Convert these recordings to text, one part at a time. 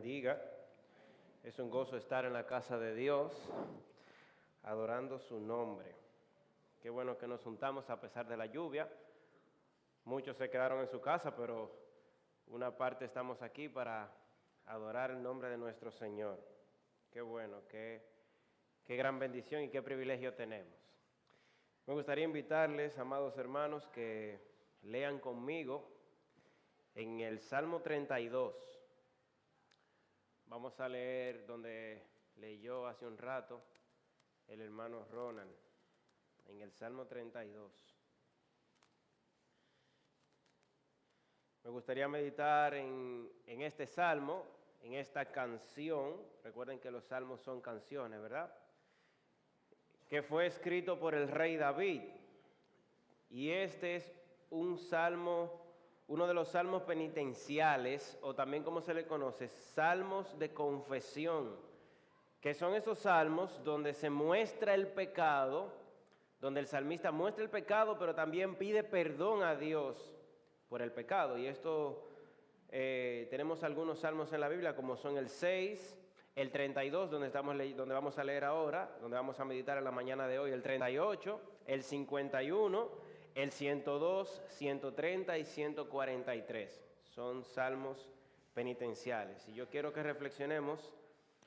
bendiga. Es un gozo estar en la casa de Dios, adorando su nombre. Qué bueno que nos juntamos a pesar de la lluvia. Muchos se quedaron en su casa, pero una parte estamos aquí para adorar el nombre de nuestro Señor. Qué bueno, qué gran bendición y qué privilegio tenemos. Me gustaría invitarles, amados hermanos, que lean conmigo en el Salmo 32. Vamos a leer donde leyó hace un rato el hermano Ronald, en el Salmo 32. Me gustaría meditar en este salmo, en esta canción. Recuerden que los salmos son canciones, ¿verdad? Que fue escrito por el rey David. Y este es un salmo, uno de los salmos penitenciales, o también como se le conoce, salmos de confesión, que son esos salmos donde se muestra el pecado, donde el salmista muestra el pecado, pero también pide perdón a Dios por el pecado. Y esto, tenemos algunos salmos en la Biblia, como son el 6, el 32, donde vamos a leer ahora, donde vamos a meditar en la mañana de hoy, el 38, el 51, el 102, 130 y 143. Son salmos penitenciales. Y yo quiero que reflexionemos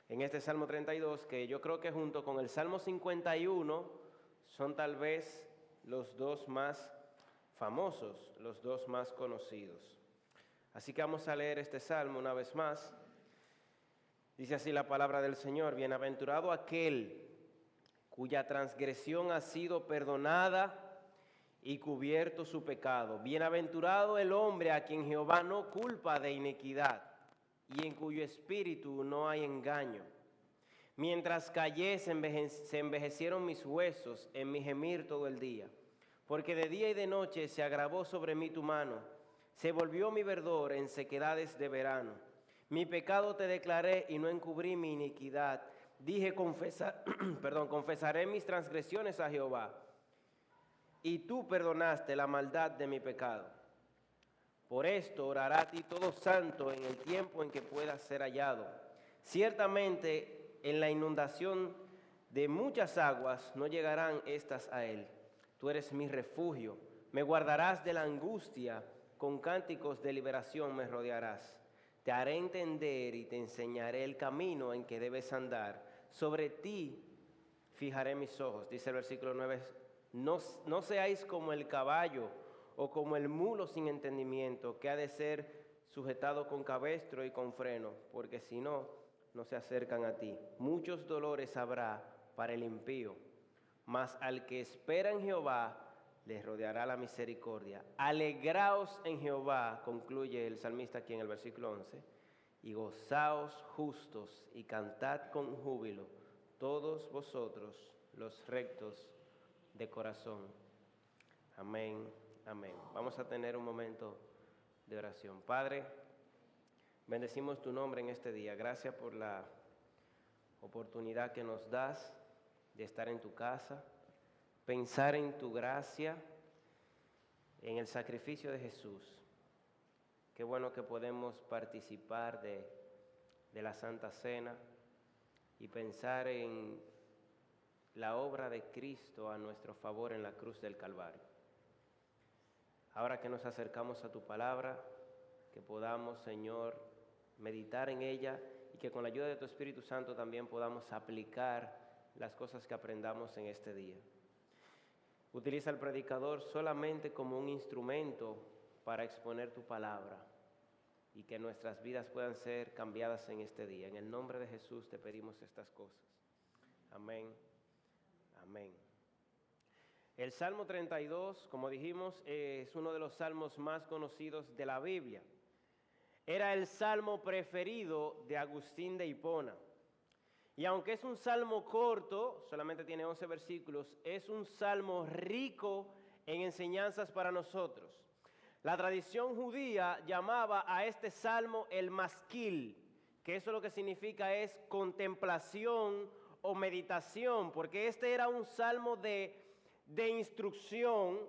en este Salmo 32, que yo creo que junto con el Salmo 51 son tal vez los dos más famosos, los dos más conocidos. Así que vamos a leer este salmo una vez más. Dice así la palabra del Señor: bienaventurado aquel cuya transgresión ha sido perdonada y cubierto su pecado. Bienaventurado el hombre a quien Jehová no culpa de iniquidad y en cuyo espíritu no hay engaño. Mientras callé se envejecieron mis huesos en mi gemir todo el día, porque de día y de noche se agravó sobre mí tu mano, se volvió mi verdor en sequedades de verano. Mi pecado te declaré y no encubrí mi iniquidad. Dije, confesaré mis transgresiones a Jehová, y tú perdonaste la maldad de mi pecado. Por esto orará a ti todo santo en el tiempo en que puedas ser hallado. Ciertamente en la inundación de muchas aguas no llegarán estas a él. Tú eres mi refugio, me guardarás de la angustia, con cánticos de liberación me rodearás. Te haré entender y te enseñaré el camino en que debes andar. Sobre ti fijaré mis ojos, dice el versículo 9. No seáis como el caballo o como el mulo sin entendimiento, que ha de ser sujetado con cabestro y con freno, porque si no, no se acercan a ti. Muchos dolores habrá para el impío, mas al que espera en Jehová le rodeará la misericordia. Alegraos en Jehová, concluye el salmista aquí en el versículo 11, y gozaos justos y cantad con júbilo, todos vosotros los rectos de corazón. Amén, amén. Vamos a tener un momento de oración. Padre, bendecimos tu nombre en este día. Gracias por la oportunidad que nos das de estar en tu casa, pensar en tu gracia, en el sacrificio de Jesús. Qué bueno que podemos participar de la Santa Cena y pensar en la obra de Cristo a nuestro favor en la cruz del Calvario. Ahora que nos acercamos a tu palabra, que podamos, Señor, meditar en ella y que con la ayuda de tu Espíritu Santo también podamos aplicar las cosas que aprendamos en este día. Utiliza al predicador solamente como un instrumento para exponer tu palabra y que nuestras vidas puedan ser cambiadas en este día. En el nombre de Jesús te pedimos estas cosas. Amén. Amén. El Salmo 32, como dijimos, es uno de los salmos más conocidos de la Biblia. Era el salmo preferido de Agustín de Hipona. Y aunque es un salmo corto, solamente tiene 11 versículos, es un salmo rico en enseñanzas para nosotros. La tradición judía llamaba a este salmo el masquil, que eso lo que significa es contemplación o meditación, porque este era un salmo de instrucción,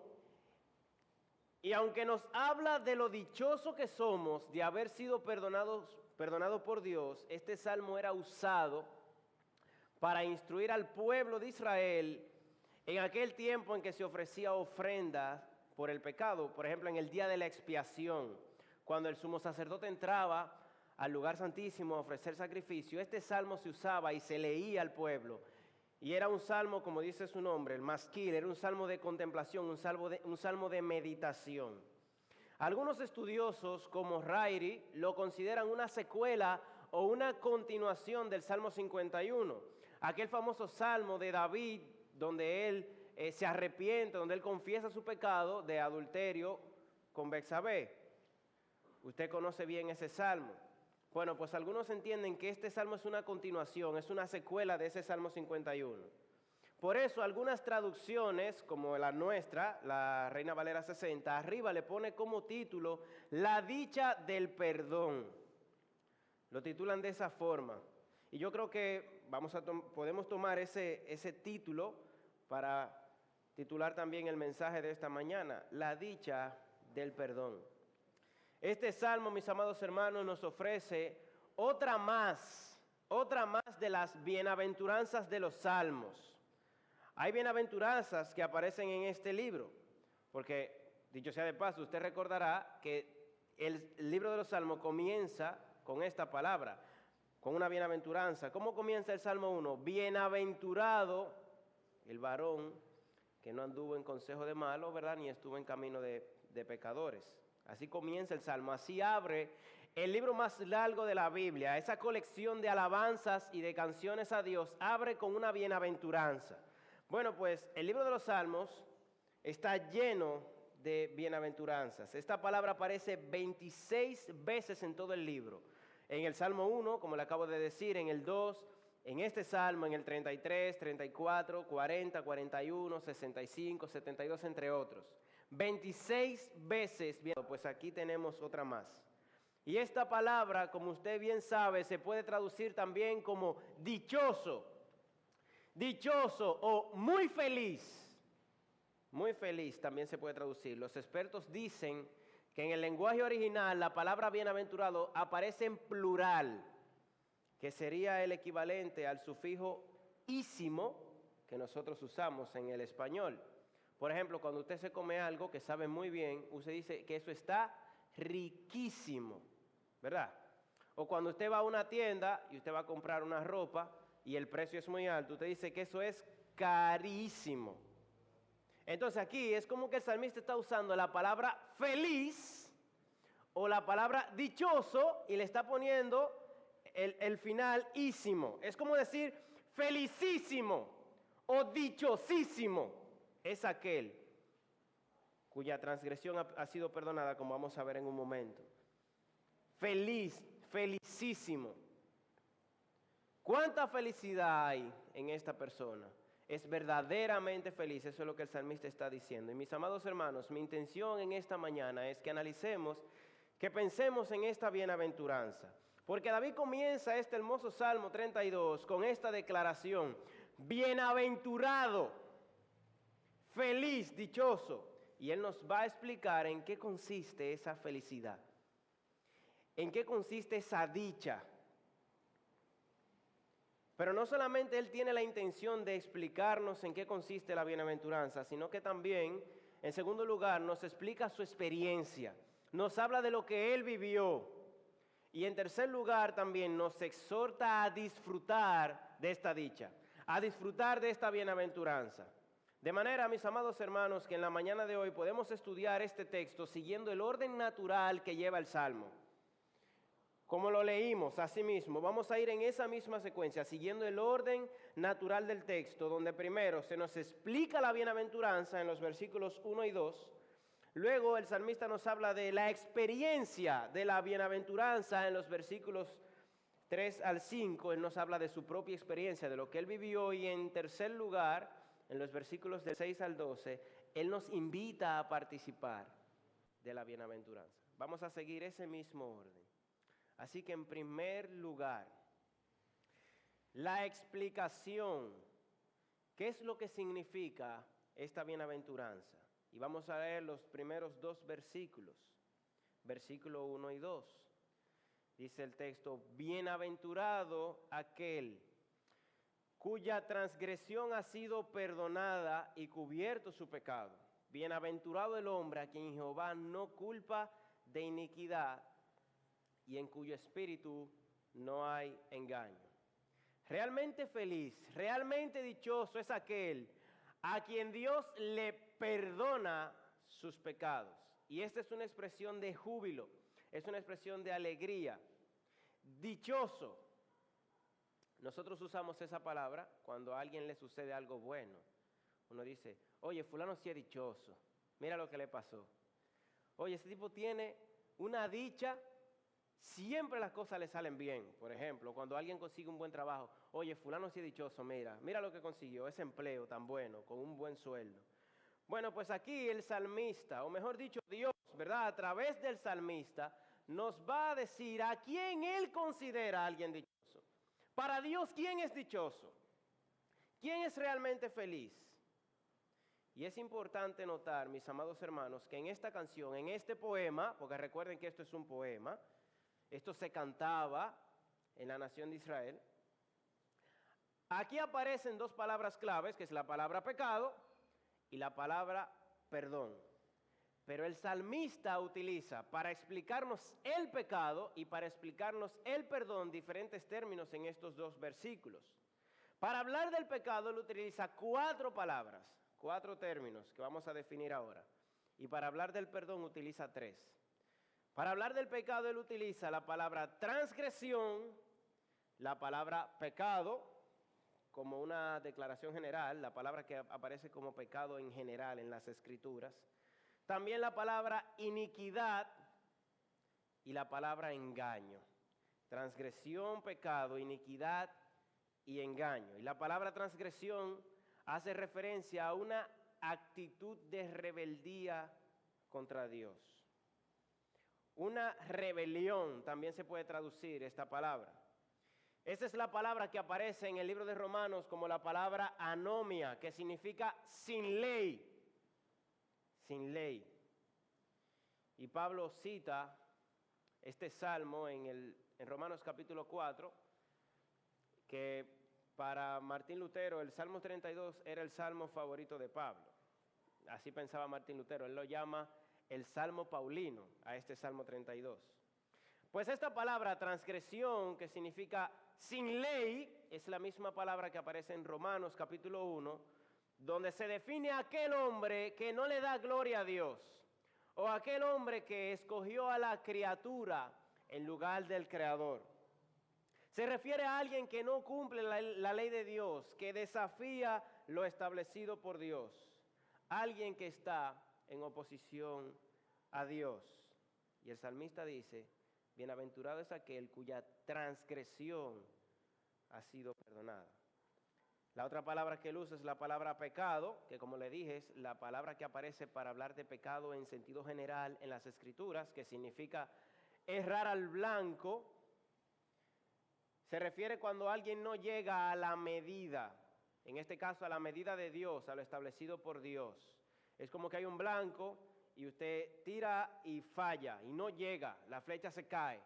y aunque nos habla de lo dichoso que somos de haber sido perdonados perdonado por Dios, este salmo era usado para instruir al pueblo de Israel en aquel tiempo en que se ofrecía ofrenda por el pecado. Por ejemplo, en el día de la expiación, cuando el sumo sacerdote entraba al lugar santísimo a ofrecer sacrificio, este salmo se usaba y se leía al pueblo. Y era un salmo, como dice su nombre, el masquil, era un salmo de contemplación, un salmo de meditación. Algunos estudiosos, como Rairi, lo consideran una secuela o una continuación del Salmo 51, aquel famoso salmo de David, donde él se arrepiente, donde él confiesa su pecado de adulterio con Betsabé. Usted conoce bien ese salmo. Bueno, pues algunos entienden que este salmo es una continuación, es una secuela de ese Salmo 51. Por eso algunas traducciones, como la nuestra, la Reina Valera 60, arriba le pone como título La dicha del perdón. Lo titulan de esa forma. Y yo creo que podemos tomar ese título para titular también el mensaje de esta mañana, La dicha del perdón. Este salmo, mis amados hermanos, nos ofrece otra más de las bienaventuranzas de los salmos. Hay bienaventuranzas que aparecen en este libro, porque, dicho sea de paso, usted recordará que el libro de los Salmos comienza con esta palabra, con una bienaventuranza. ¿Cómo comienza el Salmo 1? Bienaventurado el varón que no anduvo en consejo de malos, ¿verdad? Ni estuvo en camino de pecadores. Así comienza el Salmo, así abre el libro más largo de la Biblia. Esa colección de alabanzas y de canciones a Dios abre con una bienaventuranza. Bueno, pues el libro de los Salmos está lleno de bienaventuranzas. Esta palabra aparece 26 veces en todo el libro. En el Salmo 1, como le acabo de decir, en el 2, en este Salmo, en el 33, 34, 40, 41, 65, 72, entre otros. 26 veces, pues aquí tenemos otra más. Y esta palabra, como usted bien sabe, se puede traducir también como dichoso. Dichoso o muy feliz. Muy feliz también se puede traducir. Los expertos dicen que en el lenguaje original la palabra bienaventurado aparece en plural, que sería el equivalente al sufijo ísimo que nosotros usamos en el español. Por ejemplo, cuando usted se come algo que sabe muy bien, usted dice que eso está riquísimo, ¿verdad? O cuando usted va a una tienda y usted va a comprar una ropa y el precio es muy alto, usted dice que eso es carísimo. Entonces aquí es como que el salmista está usando la palabra feliz o la palabra dichoso y le está poniendo el final ísimo. Es como decir felicísimo o dichosísimo. Es aquel cuya transgresión ha sido perdonada, como vamos a ver en un momento. Feliz, felicísimo. ¿Cuánta felicidad hay en esta persona? Es verdaderamente feliz, eso es lo que el salmista está diciendo. Y mis amados hermanos, mi intención en esta mañana es que analicemos, que pensemos en esta bienaventuranza. Porque David comienza este hermoso Salmo 32 con esta declaración: bienaventurado, feliz, dichoso. Y él nos va a explicar en qué consiste esa felicidad, en qué consiste esa dicha. Pero no solamente él tiene la intención de explicarnos en qué consiste la bienaventuranza, sino que también, en segundo lugar, nos explica su experiencia, nos habla de lo que él vivió. Y en tercer lugar también nos exhorta a disfrutar de esta dicha, a disfrutar de esta bienaventuranza. De manera, mis amados hermanos, que en la mañana de hoy podemos estudiar este texto siguiendo el orden natural que lleva el Salmo. Como lo leímos, asimismo, vamos a ir en esa misma secuencia, siguiendo el orden natural del texto, donde primero se nos explica la bienaventuranza en los versículos 1 y 2. Luego el salmista nos habla de la experiencia de la bienaventuranza en los versículos 3 al 5. Él nos habla de su propia experiencia, de lo que él vivió. Y en tercer lugar, en los versículos del 6 al 12, él nos invita a participar de la bienaventuranza. Vamos a seguir ese mismo orden. Así que en primer lugar, la explicación, ¿qué es lo que significa esta bienaventuranza? Y vamos a leer los primeros dos versículos, versículo 1 y 2. Dice el texto, bienaventurado aquel cuya transgresión ha sido perdonada y cubierto su pecado. Bienaventurado el hombre a quien Jehová no culpa de iniquidad y en cuyo espíritu no hay engaño. Realmente feliz, realmente dichoso es aquel a quien Dios le perdona sus pecados. Y esta es una expresión de júbilo, es una expresión de alegría. Dichoso. Nosotros usamos esa palabra cuando a alguien le sucede algo bueno. Uno dice, oye, fulano sí es dichoso, mira lo que le pasó. Oye, ese tipo tiene una dicha, siempre las cosas le salen bien. Por ejemplo, cuando alguien consigue un buen trabajo, oye, fulano sí es dichoso, mira lo que consiguió, ese empleo tan bueno, con un buen sueldo. Bueno, pues aquí el salmista, o mejor dicho, Dios, ¿verdad? A través del salmista, nos va a decir a quién Él considera a alguien dichoso. Para Dios, ¿quién es dichoso? ¿Quién es realmente feliz? Y es importante notar, mis amados hermanos, que en esta canción, en este poema, porque recuerden que esto es un poema, esto se cantaba en la nación de Israel, aquí aparecen dos palabras claves, que es la palabra pecado y la palabra perdón. Pero el salmista utiliza para explicarnos el pecado y para explicarnos el perdón diferentes términos en estos dos versículos. Para hablar del pecado él utiliza 4 palabras, 4 términos que vamos a definir ahora. Y para hablar del perdón utiliza 3. Para hablar del pecado él utiliza la palabra transgresión, la palabra pecado, como una declaración general, la palabra que aparece como pecado en general en las Escrituras. También la palabra iniquidad y la palabra engaño. Transgresión, pecado, iniquidad y engaño. Y la palabra transgresión hace referencia a una actitud de rebeldía contra Dios. Una rebelión también se puede traducir esta palabra. Esa es la palabra que aparece en el libro de Romanos como la palabra anomia, que significa sin ley. Sin ley. Y Pablo cita este salmo en Romanos capítulo 4, que para Martín Lutero el Salmo 32 era el salmo favorito de Pablo. Así pensaba Martín Lutero, él lo llama el Salmo Paulino a este Salmo 32. Pues esta palabra transgresión, que significa sin ley, es la misma palabra que aparece en Romanos capítulo 1, donde se define a aquel hombre que no le da gloria a Dios, o aquel hombre que escogió a la criatura en lugar del Creador. Se refiere a alguien que no cumple la ley de Dios, que desafía lo establecido por Dios. Alguien que está en oposición a Dios. Y el salmista dice, bienaventurado es aquel cuya transgresión ha sido perdonada. La otra palabra que él usa es la palabra pecado, que como le dije es la palabra que aparece para hablar de pecado en sentido general en las Escrituras, que significa errar al blanco. Se refiere cuando alguien no llega a la medida, en este caso a la medida de Dios, a lo establecido por Dios. Es como que hay un blanco y usted tira y falla y no llega, la flecha se cae.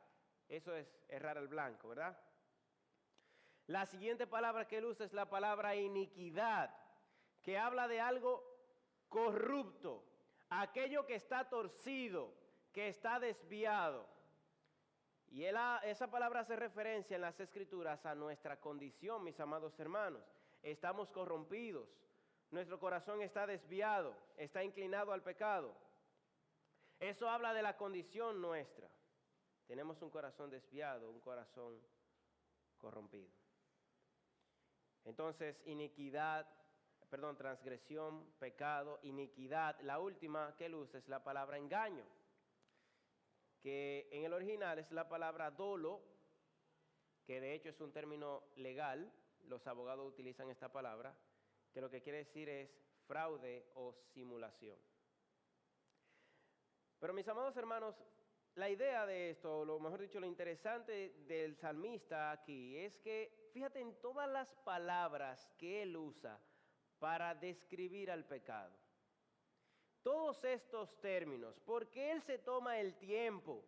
Eso es errar al blanco, ¿verdad? La siguiente palabra que él usa es la palabra iniquidad, que habla de algo corrupto, aquello que está torcido, que está desviado. Y esa palabra hace referencia en las Escrituras a nuestra condición, mis amados hermanos. Estamos corrompidos, nuestro corazón está desviado, está inclinado al pecado. Eso habla de la condición nuestra. Tenemos un corazón desviado, un corazón corrompido. Entonces, transgresión, pecado, iniquidad. La última que él usa es la palabra engaño, que en el original es la palabra dolo, que de hecho es un término legal, los abogados utilizan esta palabra, que lo que quiere decir es fraude o simulación. Pero mis amados hermanos, la idea de esto, o lo mejor dicho, lo interesante del salmista aquí es que, fíjate en todas las palabras que él usa para describir al pecado. Todos estos términos, porque él se toma el tiempo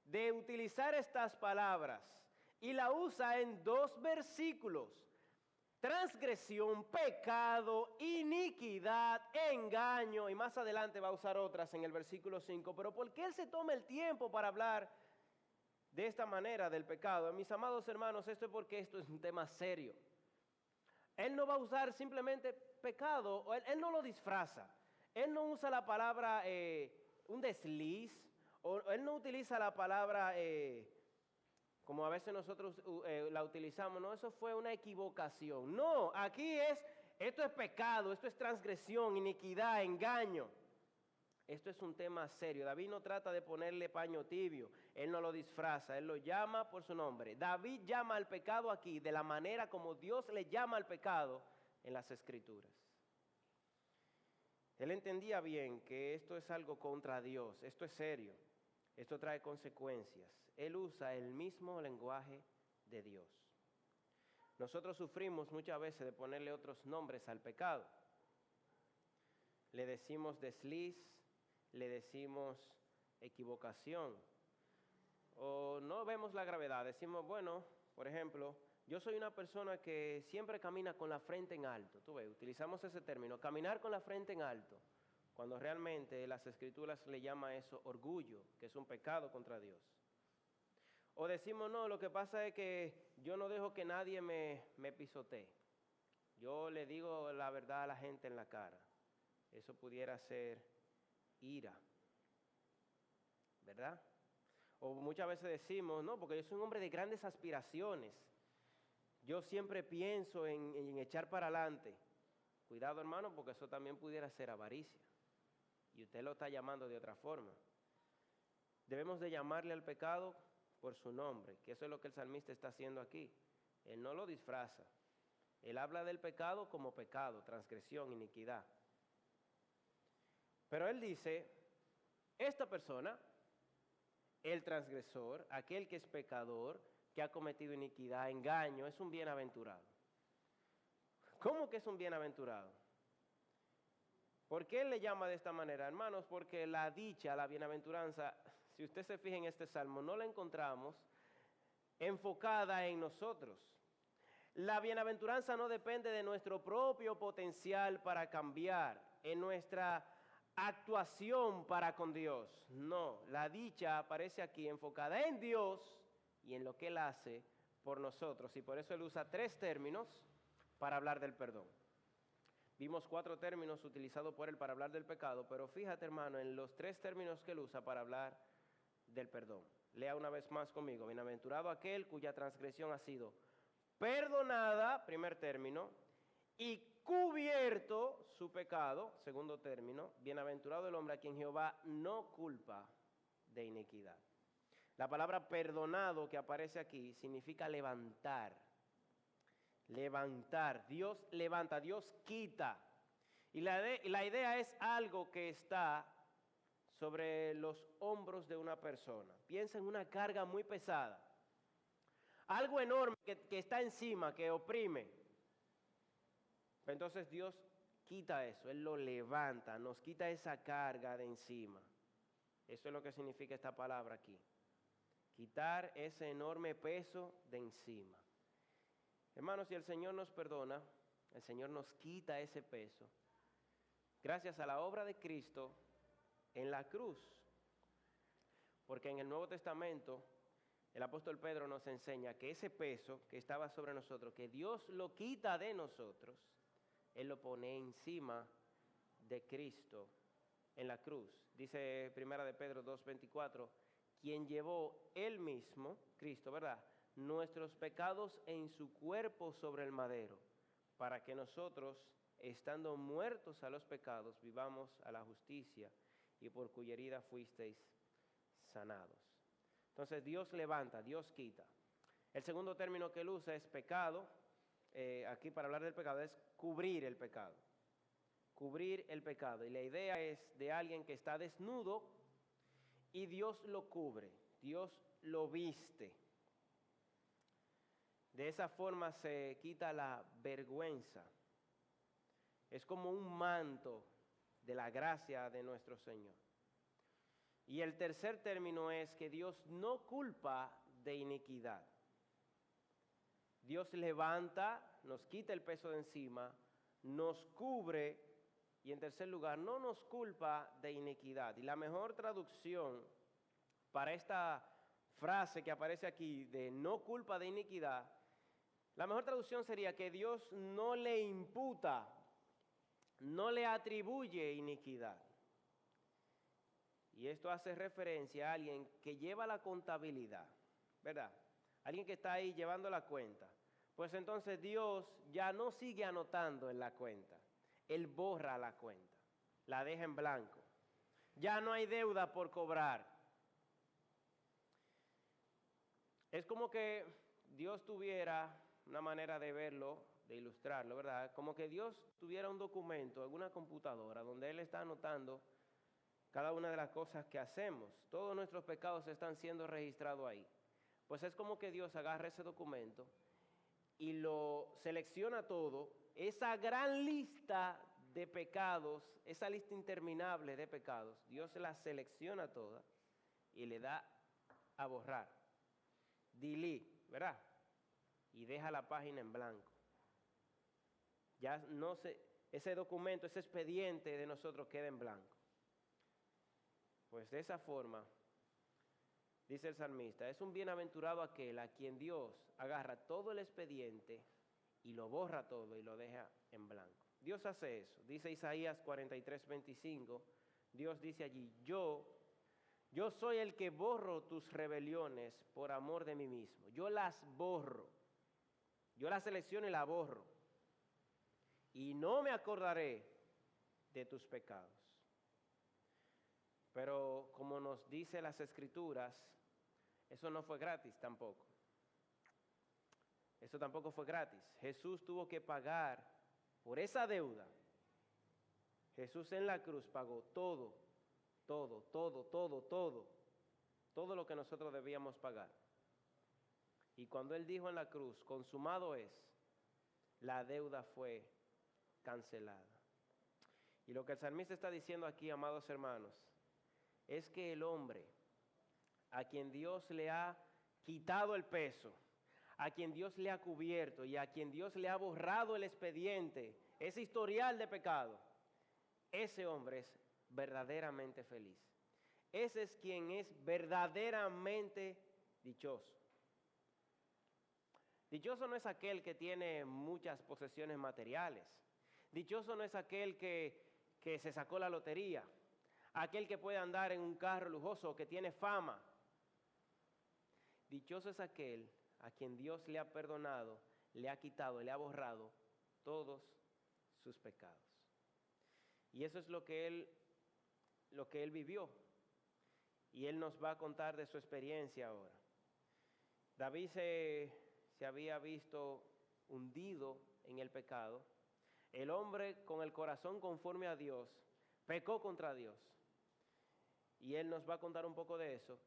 de utilizar estas palabras y la usa en 2 versículos. Transgresión, pecado, iniquidad, engaño, y más adelante va a usar otras en el versículo 5. Pero ¿por qué él se toma el tiempo para hablar de esta manera del pecado? Mis amados hermanos, esto es porque esto es un tema serio. Él no va a usar simplemente pecado, él no lo disfraza. Él no usa la palabra un desliz, o él no utiliza la palabra como a veces nosotros la utilizamos. No, eso fue una equivocación. No, aquí esto es pecado, esto es transgresión, iniquidad, engaño. Esto es un tema serio. David no trata de ponerle paño tibio, él no lo disfraza, él lo llama por su nombre. David llama al pecado aquí de la manera como Dios le llama al pecado en las Escrituras. Él entendía bien que esto es algo contra Dios, esto es serio, esto trae consecuencias. Él usa el mismo lenguaje de Dios. Nosotros sufrimos muchas veces de ponerle otros nombres al pecado. Le decimos desliz, le decimos equivocación, o no vemos la gravedad. Decimos, bueno, por ejemplo, yo soy una persona que siempre camina con la frente en alto. Tú ves, utilizamos ese término, caminar con la frente en alto, cuando realmente las Escrituras le llaman eso orgullo, que es un pecado contra Dios. O decimos, no, lo que pasa es que yo no dejo que nadie me pisotee. Yo le digo la verdad a la gente en la cara. Eso pudiera ser ira, ¿verdad? O muchas veces decimos, no, porque yo soy un hombre de grandes aspiraciones. Yo siempre pienso en echar para adelante. Cuidado, hermano, porque eso también pudiera ser avaricia. Y usted lo está llamando de otra forma. Debemos de llamarle al pecado por su nombre, que eso es lo que el salmista está haciendo aquí. Él no lo disfraza. Él habla del pecado como pecado, transgresión, iniquidad. Pero él dice, esta persona, el transgresor, aquel que es pecador, que ha cometido iniquidad, engaño, es un bienaventurado. ¿Cómo que es un bienaventurado? ¿Por qué él le llama de esta manera, hermanos? Porque la dicha, la bienaventuranza, si usted se fija en este salmo, no la encontramos enfocada en nosotros. La bienaventuranza no depende de nuestro propio potencial para cambiar, en nuestra actuación para con Dios. No, la dicha aparece aquí enfocada en Dios y en lo que Él hace por nosotros. Y por eso Él usa 3 términos para hablar del perdón. Vimos 4 términos utilizados por Él para hablar del pecado, pero fíjate, hermano, en los 3 términos que Él usa para hablar del perdón. Lea una vez más conmigo. Bienaventurado aquel cuya transgresión ha sido perdonada, primer término, y cubierto su pecado, segundo término. Bienaventurado el hombre a quien Jehová no culpa de iniquidad. La palabra perdonado que aparece aquí significa levantar. Levantar. Dios levanta, Dios quita. Y la idea es algo que está sobre los hombros de una persona. Piensa en una carga muy pesada. Algo enorme que está encima, que oprime. Entonces Dios quita eso, Él lo levanta, nos quita esa carga de encima. Eso es lo que significa esta palabra aquí. Quitar ese enorme peso de encima. Hermanos, si el Señor nos perdona, el Señor nos quita ese peso. Gracias a la obra de Cristo en la cruz. Porque en el Nuevo Testamento el apóstol Pedro nos enseña que ese peso que estaba sobre nosotros, que Dios lo quita de nosotros, Él lo pone encima de Cristo en la cruz. Dice Primera de Pedro 2:24, quien llevó Él mismo, Cristo, ¿verdad?, nuestros pecados en su cuerpo sobre el madero, para que nosotros, estando muertos a los pecados, vivamos a la justicia, y por cuya herida fuisteis sanados. Entonces Dios levanta, Dios quita. El segundo término que él usa es pecado. Aquí para hablar del pecado es cubrir el pecado. Cubrir el pecado. Y la idea es de alguien que está desnudo y Dios lo cubre, Dios lo viste. De esa forma se quita la vergüenza. Es como un manto de la gracia de nuestro Señor. Y el tercer término es que Dios no culpa de iniquidad. Dios levanta, nos quita el peso de encima, nos cubre y en tercer lugar no nos culpa de iniquidad. Y la mejor traducción para esta frase que aparece aquí de no culpa de iniquidad, la mejor traducción sería que Dios no le imputa, no le atribuye iniquidad. Y esto hace referencia a alguien que lleva la contabilidad, ¿verdad? Alguien que está ahí llevando la cuenta. Pues entonces Dios ya no sigue anotando en la cuenta. Él borra la cuenta, la deja en blanco. Ya no hay deuda por cobrar. Es como que Dios tuviera una manera de verlo, de ilustrarlo, ¿verdad? Como que Dios tuviera un documento en una computadora donde Él está anotando cada una de las cosas que hacemos. Todos nuestros pecados están siendo registrados ahí. Pues es como que Dios agarra ese documento y lo selecciona todo, esa gran lista de pecados, esa lista interminable de pecados, Dios la selecciona toda y le da a borrar, delete, ¿verdad? Y deja la página en blanco. Ya no se, ese documento, ese expediente de nosotros queda en blanco. Pues de esa forma, dice el salmista, es un bienaventurado aquel a quien Dios agarra todo el expediente y lo borra todo y lo deja en blanco. Dios hace eso. Dice Isaías 43:25, Dios dice allí, yo soy el que borro tus rebeliones por amor de mí mismo. Yo las borro. Yo las selecciono y las borro. Y no me acordaré de tus pecados. Pero como nos dice las Escrituras, eso no fue gratis tampoco. Eso tampoco fue gratis. Jesús tuvo que pagar por esa deuda. Jesús en la cruz pagó todo lo que nosotros debíamos pagar. Y cuando Él dijo en la cruz, consumado es, la deuda fue cancelada. Y lo que el salmista está diciendo aquí, amados hermanos, es que el hombre a quien Dios le ha quitado el peso, a quien Dios le ha cubierto y a quien Dios le ha borrado el expediente, ese historial de pecado, ese hombre es verdaderamente feliz. Ese es quien es verdaderamente dichoso. Dichoso no es aquel que tiene muchas posesiones materiales. Dichoso no es aquel que se sacó la lotería. Aquel que puede andar en un carro lujoso, que tiene fama. Dichoso es aquel a quien Dios le ha perdonado, le ha quitado, le ha borrado todos sus pecados. Y eso es lo que él vivió. Y Él nos va a contar de su experiencia ahora. David se había visto hundido en el pecado. El hombre con el corazón conforme a Dios pecó contra Dios. Y Él nos va a contar un poco de eso,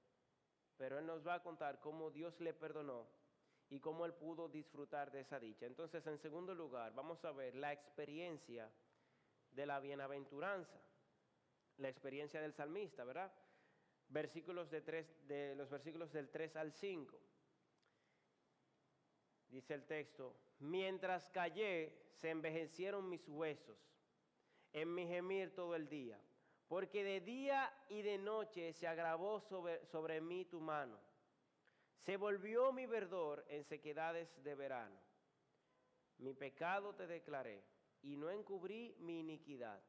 pero Él nos va a contar cómo Dios le perdonó y cómo Él pudo disfrutar de esa dicha. Entonces, en segundo lugar, vamos a ver la experiencia de la bienaventuranza, la experiencia del salmista, ¿verdad? Los versículos del 3 al 5. Dice el texto, mientras callé, se envejecieron mis huesos, en mi gemir todo el día. Porque de día y de noche se agravó sobre mí tu mano. Se volvió mi verdor en sequedades de verano. Mi pecado te declaré y no encubrí mi iniquidad.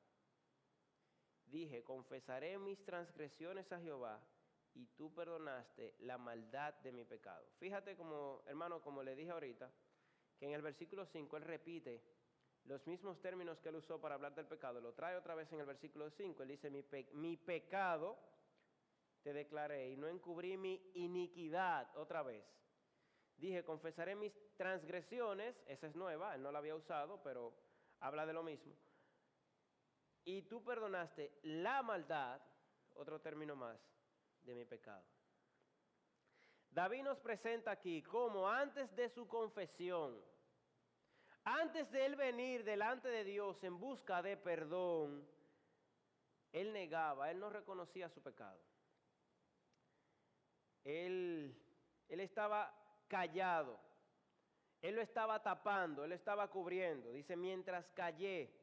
Dije, confesaré mis transgresiones a Jehová y tú perdonaste la maldad de mi pecado. Fíjate como, hermano, como le dije ahorita, que en el versículo 5 él repite los mismos términos que él usó para hablar del pecado, lo trae otra vez en el versículo 5. Él dice, mi pecado te declaré y no encubrí mi iniquidad, otra vez. Dije, confesaré mis transgresiones, esa es nueva, él no la había usado, pero habla de lo mismo. Y tú perdonaste la maldad, otro término más, de mi pecado. David nos presenta aquí cómo antes de su confesión, antes de él venir delante de Dios en busca de perdón, él negaba, él no reconocía su pecado. él estaba callado, él lo estaba tapando, él lo estaba cubriendo. Dice, mientras callé,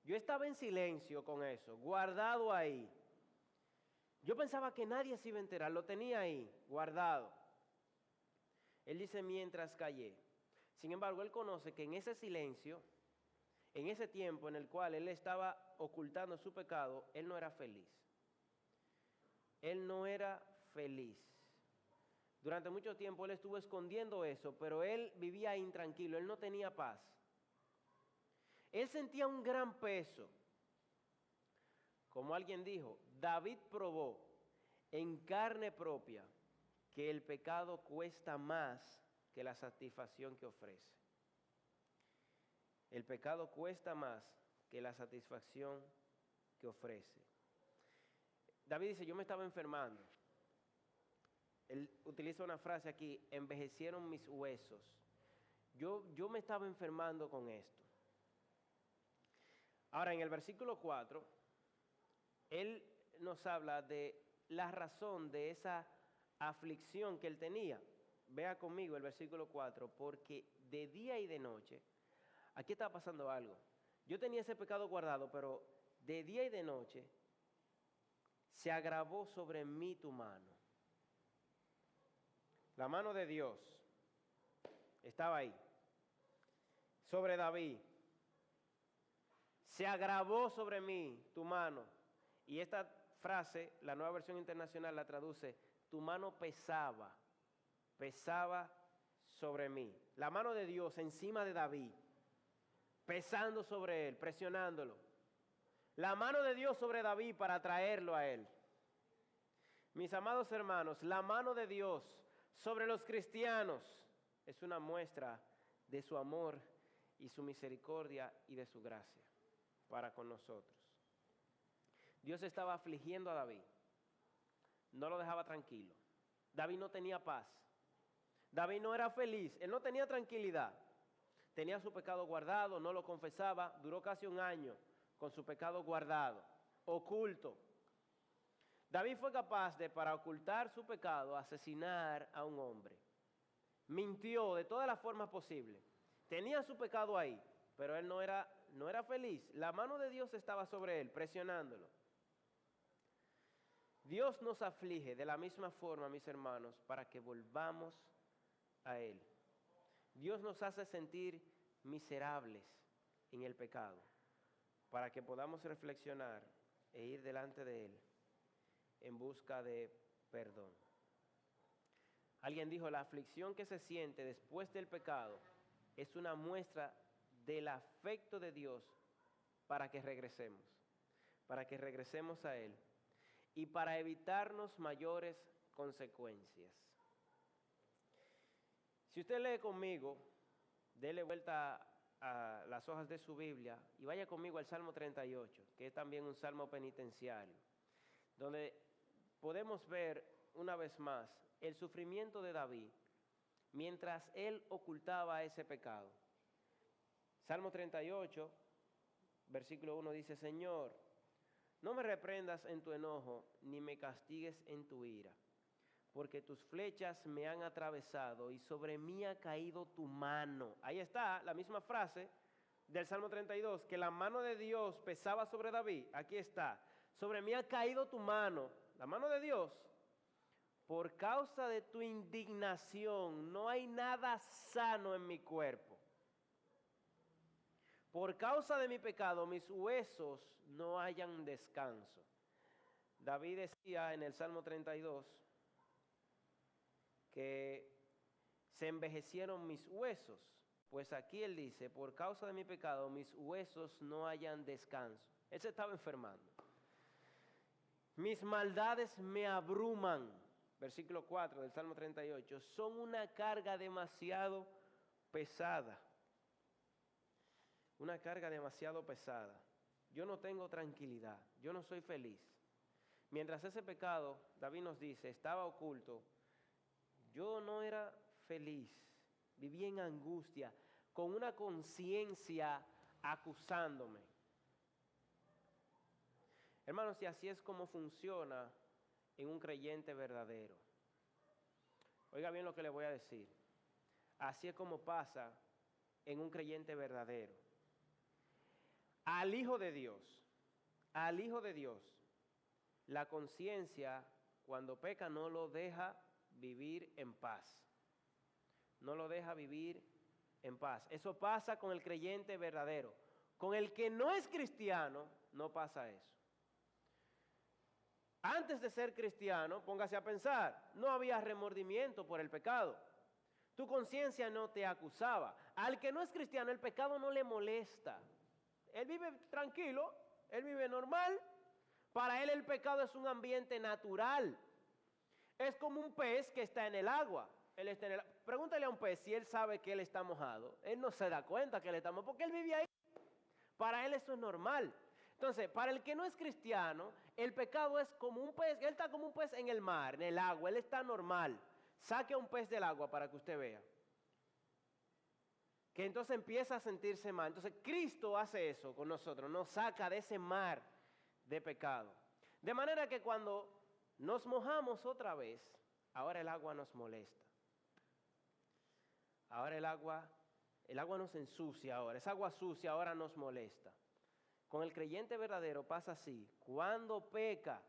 yo estaba en silencio con eso, guardado ahí. Yo pensaba que nadie se iba a enterar, lo tenía ahí, guardado. Él dice, mientras callé. Sin embargo, él conoce que en ese silencio, en ese tiempo en el cual él estaba ocultando su pecado, él no era feliz. Él no era feliz. Durante mucho tiempo él estuvo escondiendo eso, pero él vivía intranquilo, él no tenía paz. Él sentía un gran peso. Como alguien dijo, David probó en carne propia que el pecado cuesta más que la satisfacción que ofrece. El pecado cuesta más que la satisfacción que ofrece. David dice, yo me estaba enfermando. Él utiliza una frase aquí, envejecieron mis huesos. Yo me estaba enfermando con esto. Ahora, en el versículo 4, él nos habla de la razón de esa aflicción que él tenía. Vea conmigo el versículo 4, porque de día y de noche, aquí está pasando algo. Yo tenía ese pecado guardado, pero de día y de noche se agravó sobre mí tu mano. La mano de Dios estaba ahí, sobre David. Se agravó sobre mí tu mano. Y esta frase, la Nueva Versión Internacional la traduce, tu mano pesaba sobre mí. La mano de Dios encima de David, pesando sobre él, presionándolo. La mano de Dios sobre David para traerlo a él. Mis amados hermanos, la mano de Dios sobre los cristianos es una muestra de su amor y su misericordia y de su gracia para con nosotros. Dios estaba afligiendo a David, no lo dejaba tranquilo. David no tenía paz, David no era feliz, él no tenía tranquilidad. Tenía su pecado guardado, no lo confesaba, duró casi un año con su pecado guardado, oculto. David fue capaz de, para ocultar su pecado, asesinar a un hombre. Mintió de todas las formas posibles. Tenía su pecado ahí, pero él no era feliz. La mano de Dios estaba sobre él, presionándolo. Dios nos aflige de la misma forma, mis hermanos, para que volvamos a Él. Dios nos hace sentir miserables en el pecado, para que podamos reflexionar e ir delante de Él en busca de perdón. Alguien dijo, la aflicción que se siente después del pecado es una muestra del afecto de Dios para que regresemos a Él y para evitarnos mayores consecuencias. Si usted lee conmigo, dele vuelta a las hojas de su Biblia y vaya conmigo al Salmo 38, que es también un salmo penitenciario, donde podemos ver una vez más el sufrimiento de David mientras él ocultaba ese pecado. Salmo 38, versículo 1 dice, Señor, no me reprendas en tu enojo, ni me castigues en tu ira, porque tus flechas me han atravesado y sobre mí ha caído tu mano. Ahí está la misma frase del Salmo 32, que la mano de Dios pesaba sobre David. Aquí está, sobre mí ha caído tu mano, la mano de Dios. Por causa de tu indignación no hay nada sano en mi cuerpo. Por causa de mi pecado, mis huesos no hallan descanso. David decía en el Salmo 32 que se envejecieron mis huesos. Pues aquí él dice, por causa de mi pecado, mis huesos no hallan descanso. Él se estaba enfermando. Mis maldades me abruman. Versículo 4 del Salmo 38. Son una carga demasiado pesada. Una carga demasiado pesada. Yo no tengo tranquilidad, yo no soy feliz. Mientras ese pecado, David nos dice, estaba oculto, yo no era feliz, vivía en angustia, con una conciencia acusándome. Hermanos, y así es como funciona en un creyente verdadero. Oiga bien lo que le voy a decir. Así es como pasa en un creyente verdadero. Al Hijo de Dios, la conciencia cuando peca no lo deja vivir en paz. No lo deja vivir en paz. Eso pasa con el creyente verdadero. Con el que no es cristiano, no pasa eso. Antes de ser cristiano, póngase a pensar, no había remordimiento por el pecado. Tu conciencia no te acusaba. Al que no es cristiano, el pecado no le molesta. Él vive tranquilo, él vive normal. Para él el pecado es un ambiente natural. Es como un pez que está en el agua. Pregúntale a un pez si él sabe que él está mojado. Él no se da cuenta que él está mojado porque él vive ahí. Para él eso es normal. Entonces, para el que no es cristiano, el pecado es como un pez. Él está como un pez en el mar, en el agua. Él está normal. Saque a un pez del agua para que usted vea. Que entonces empieza a sentirse mal. Entonces, Cristo hace eso con nosotros. Nos saca de ese mar de pecado. De manera que cuando nos mojamos otra vez, ahora el agua nos molesta. Ahora el agua nos ensucia ahora. Esa agua sucia ahora nos molesta. Con el creyente verdadero pasa así. Cuando peca,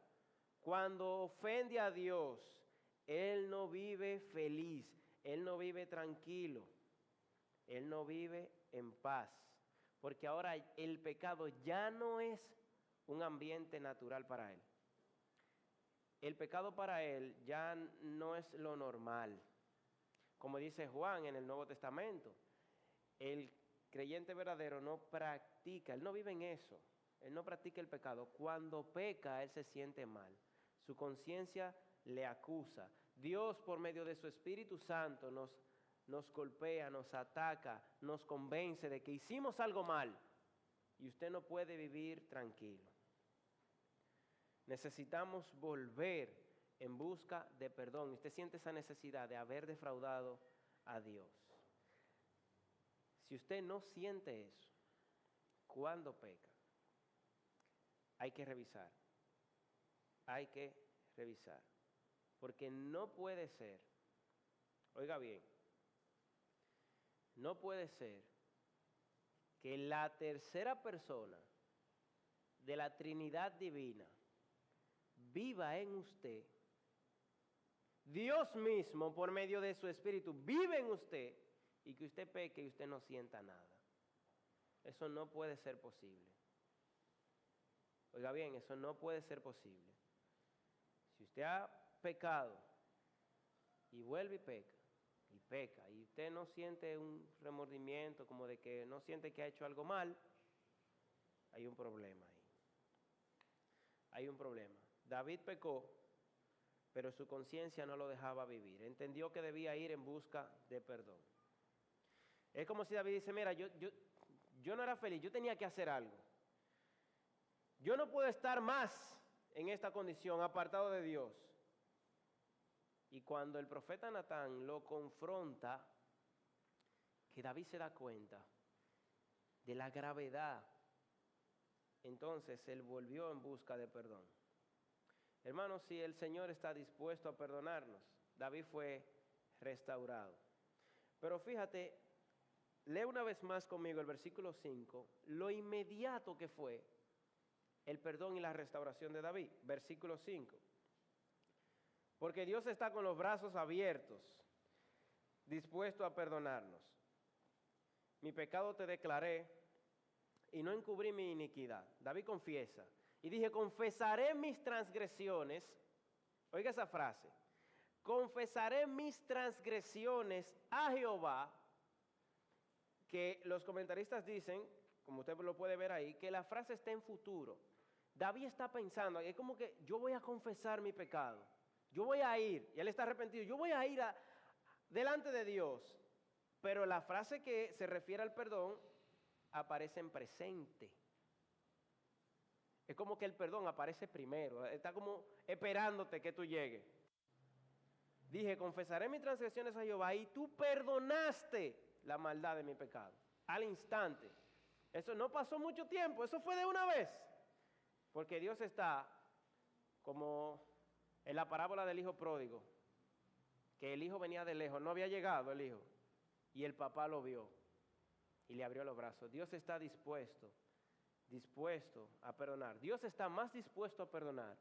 cuando ofende a Dios, él no vive feliz, él no vive tranquilo, él no vive en paz. Porque ahora el pecado ya no es un ambiente natural para él. El pecado para él ya no es lo normal. Como dice Juan en el Nuevo Testamento, el creyente verdadero no practica, él no vive en eso, él no practica el pecado. Cuando peca, él se siente mal, su conciencia le acusa. Dios, por medio de su Espíritu Santo, nos golpea, nos ataca, nos convence de que hicimos algo mal y usted no puede vivir tranquilo. Necesitamos volver en busca de perdón. Usted siente esa necesidad de haber defraudado a Dios. Si usted no siente eso, cuando peca, hay que revisar. Hay que revisar. Porque no puede ser, oiga bien, no puede ser que la tercera persona de la Trinidad Divina viva en usted. Dios mismo, por medio de su Espíritu, vive en usted y que usted peque y usted no sienta nada. Eso no puede ser posible. Oiga bien, eso no puede ser posible. Si usted ha pecado y vuelve y peca, y usted no siente un remordimiento como de que no siente que ha hecho algo mal, hay un problema ahí. Hay un problema. David pecó, pero su conciencia no lo dejaba vivir. Entendió que debía ir en busca de perdón. Es como si David dice, mira, yo no era feliz, yo tenía que hacer algo. Yo no puedo estar más en esta condición, apartado de Dios. Y cuando el profeta Natán lo confronta, que David se da cuenta de la gravedad, entonces él volvió en busca de perdón. Hermanos, si el Señor está dispuesto a perdonarnos, David fue restaurado. Pero fíjate, lee una vez más conmigo el versículo 5, lo inmediato que fue el perdón y la restauración de David. Versículo 5. Porque Dios está con los brazos abiertos, dispuesto a perdonarnos. Mi pecado te declaré y no encubrí mi iniquidad. David confiesa. Y dije, confesaré mis transgresiones. Oiga esa frase. Confesaré mis transgresiones a Jehová. Que los comentaristas dicen, como usted lo puede ver ahí, que la frase está en futuro. David está pensando, es como que yo voy a confesar mi pecado. Yo voy a ir, y él está arrepentido, yo voy a ir delante de Dios. Pero la frase que se refiere al perdón aparece en presente. Es como que el perdón aparece primero, está como esperándote que tú llegues. Dije, confesaré mis transgresiones a Jehová y tú perdonaste la maldad de mi pecado. Al instante. Eso no pasó mucho tiempo, eso fue de una vez. Porque Dios está como en la parábola del hijo pródigo, que el hijo venía de lejos, no había llegado el hijo, y el papá lo vio y le abrió los brazos. Dios está dispuesto a perdonar. Dios está más dispuesto a perdonar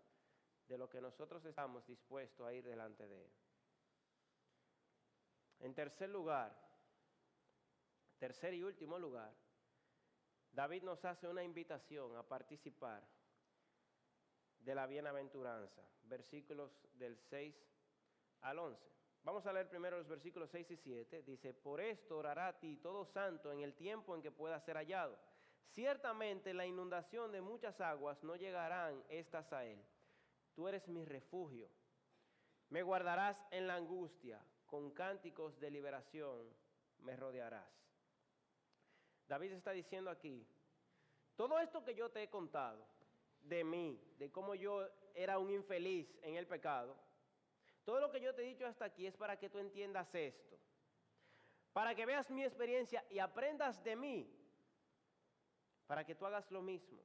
de lo que nosotros estamos dispuestos a ir delante de Él. En tercer y último lugar, David nos hace una invitación a participar de la bienaventuranza, versículos del 6 al 11. Vamos a leer primero los versículos 6 y 7. Dice, por esto orará a ti todo santo en el tiempo en que pueda ser hallado. Ciertamente la inundación de muchas aguas no llegarán estas a él. Tú eres mi refugio. Me guardarás en la angustia, con cánticos de liberación me rodearás. David está diciendo aquí, todo esto que yo te he contado de mí, de cómo yo era un infeliz en el pecado, todo lo que yo te he dicho hasta aquí es para que tú entiendas esto, para que veas mi experiencia y aprendas de mí, para que tú hagas lo mismo.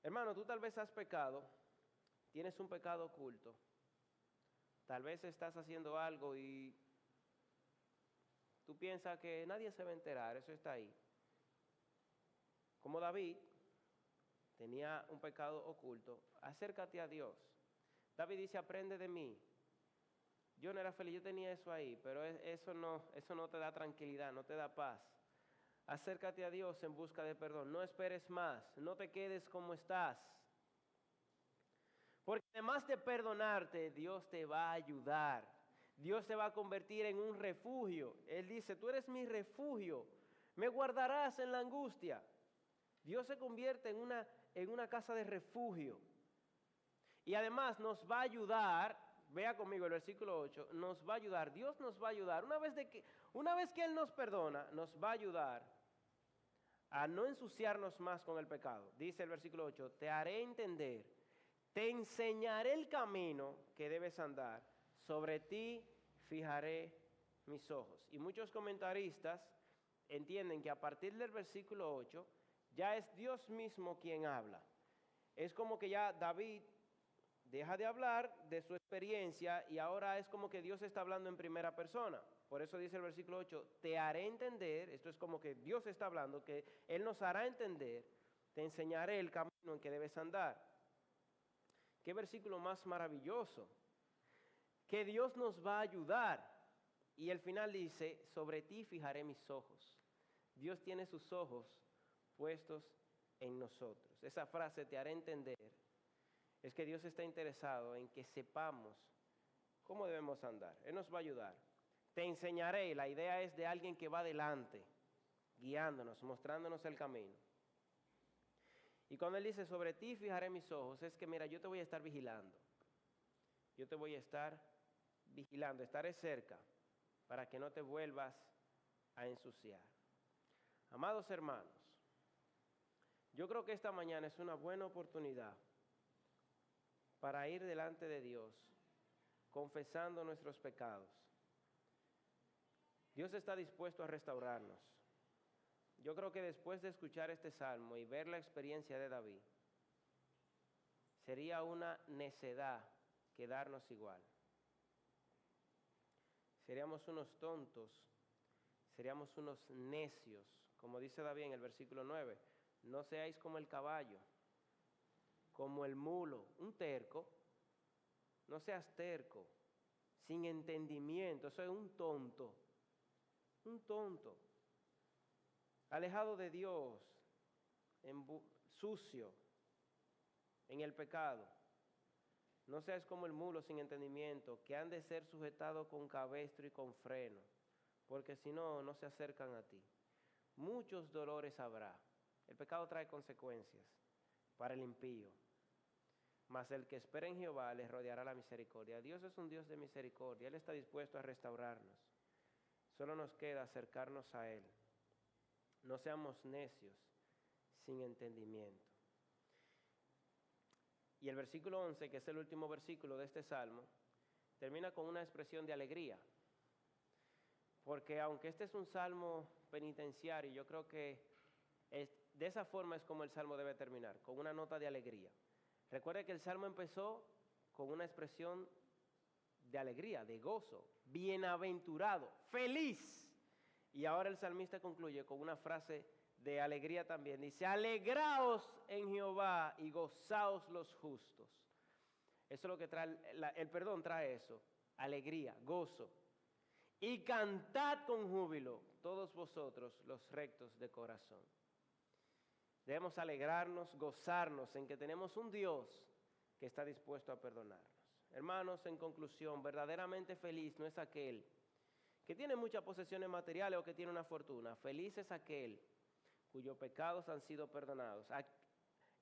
Hermano, tú tal vez has pecado, tienes un pecado oculto, tal vez estás haciendo algo y tú piensas que nadie se va a enterar, eso está ahí. Como David tenía un pecado oculto, acércate a Dios. David dice, aprende de mí. Yo no era feliz, yo tenía eso ahí, pero eso no te da tranquilidad, no te da paz. Acércate a Dios en busca de perdón, no esperes más, no te quedes como estás. Porque además de perdonarte, Dios te va a ayudar. Dios te va a convertir en un refugio. Él dice, tú eres mi refugio, me guardarás en la angustia. Dios se convierte en una casa de refugio. Y además nos va a ayudar, vea conmigo el versículo 8, nos va a ayudar, Dios nos va a ayudar. Una vez que Él nos perdona, nos va a ayudar a no ensuciarnos más con el pecado. Dice el versículo 8, te haré entender, te enseñaré el camino que debes andar, sobre ti fijaré mis ojos. Y muchos comentaristas entienden que a partir del versículo 8, ya es Dios mismo quien habla. Es como que ya David deja de hablar de su experiencia y ahora es como que Dios está hablando en primera persona. Por eso dice el versículo 8, te haré entender, esto es como que Dios está hablando, que Él nos hará entender, te enseñaré el camino en que debes andar. Qué versículo más maravilloso, que Dios nos va a ayudar. Y el final dice, sobre ti fijaré mis ojos. Dios tiene sus ojos puestos en nosotros. Esa frase, te haré entender, es que Dios está interesado en que sepamos cómo debemos andar. Él nos va a ayudar. Te enseñaré, la idea es de alguien que va adelante, guiándonos, mostrándonos el camino. Y cuando Él dice, sobre ti fijaré mis ojos, es que mira, yo te voy a estar vigilando. Yo te voy a estar vigilando, estaré cerca para que no te vuelvas a ensuciar. Amados hermanos, yo creo que esta mañana es una buena oportunidad para ir delante de Dios, confesando nuestros pecados. Dios está dispuesto a restaurarnos. Yo creo que después de escuchar este salmo y ver la experiencia de David, sería una necedad quedarnos igual. Seríamos unos tontos, seríamos unos necios, como dice David en el versículo 9, no seáis como el caballo, como el mulo, un terco, no seas terco, sin entendimiento, eso es un tonto, alejado de Dios, sucio, en el pecado. No seas como el mulo sin entendimiento, que han de ser sujetados con cabestro y con freno, porque si no, no se acercan a ti. Muchos dolores habrá. El pecado trae consecuencias para el impío. Mas el que espera en Jehová le rodeará la misericordia. Dios es un Dios de misericordia. Él está dispuesto a restaurarnos. Solo nos queda acercarnos a Él. No seamos necios, sin entendimiento. Y el versículo 11, que es el último versículo de este salmo, termina con una expresión de alegría. Porque aunque este es un salmo penitenciario, yo creo que de esa forma es como el salmo debe terminar, con una nota de alegría. Recuerde que el salmo empezó con una expresión de alegría, de gozo, bienaventurado, feliz. Y ahora el salmista concluye con una frase de alegría también. Dice, alegraos en Jehová y gozaos los justos. Eso es lo que trae, el perdón trae eso, alegría, gozo. Y cantad con júbilo todos vosotros los rectos de corazón. Debemos alegrarnos, gozarnos en que tenemos un Dios que está dispuesto a perdonarnos. Hermanos, en conclusión, verdaderamente feliz no es aquel que tiene muchas posesiones materiales o que tiene una fortuna. Feliz es aquel cuyos pecados han sido perdonados.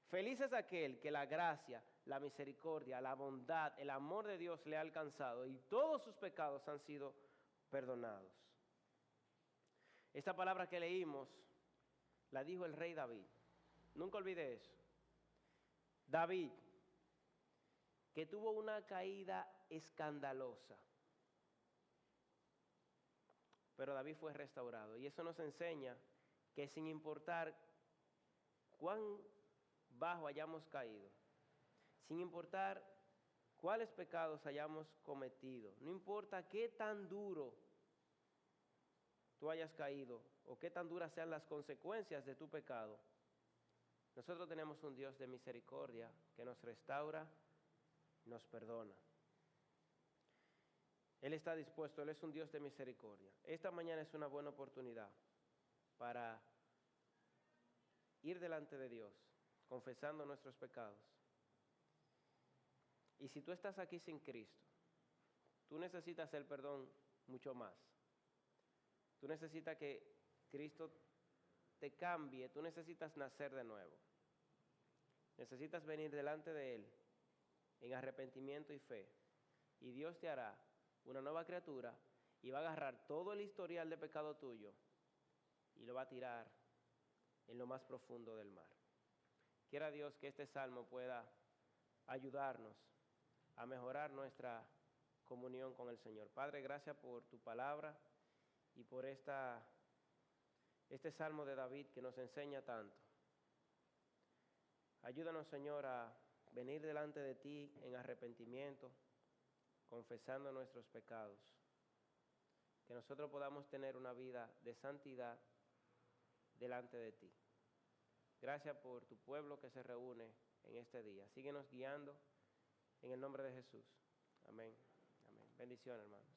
Feliz es aquel que la gracia, la misericordia, la bondad, el amor de Dios le ha alcanzado y todos sus pecados han sido perdonados. Esta palabra que leímos la dijo el rey David. Nunca olvide eso. David, que tuvo una caída escandalosa, pero David fue restaurado. Y eso nos enseña que sin importar cuán bajo hayamos caído, sin importar cuáles pecados hayamos cometido, no importa qué tan duro tú hayas caído o qué tan duras sean las consecuencias de tu pecado, nosotros tenemos un Dios de misericordia que nos restaura, nos perdona. Él está dispuesto, Él es un Dios de misericordia. Esta mañana es una buena oportunidad para ir delante de Dios, confesando nuestros pecados. Y si tú estás aquí sin Cristo, tú necesitas el perdón mucho más. Tú necesitas que Cristo te cambie, tú necesitas nacer de nuevo. Necesitas venir delante de Él en arrepentimiento y fe. Y Dios te hará una nueva criatura y va a agarrar todo el historial de pecado tuyo y lo va a tirar en lo más profundo del mar. Quiera Dios que este salmo pueda ayudarnos a mejorar nuestra comunión con el Señor. Padre, gracias por tu palabra y por este salmo de David que nos enseña tanto. Ayúdanos, Señor, a venir delante de ti en arrepentimiento, confesando nuestros pecados. Que nosotros podamos tener una vida de santidad delante de ti. Gracias por tu pueblo que se reúne en este día. Síguenos guiando en el nombre de Jesús. Amén. Amén. Bendiciones, hermanos.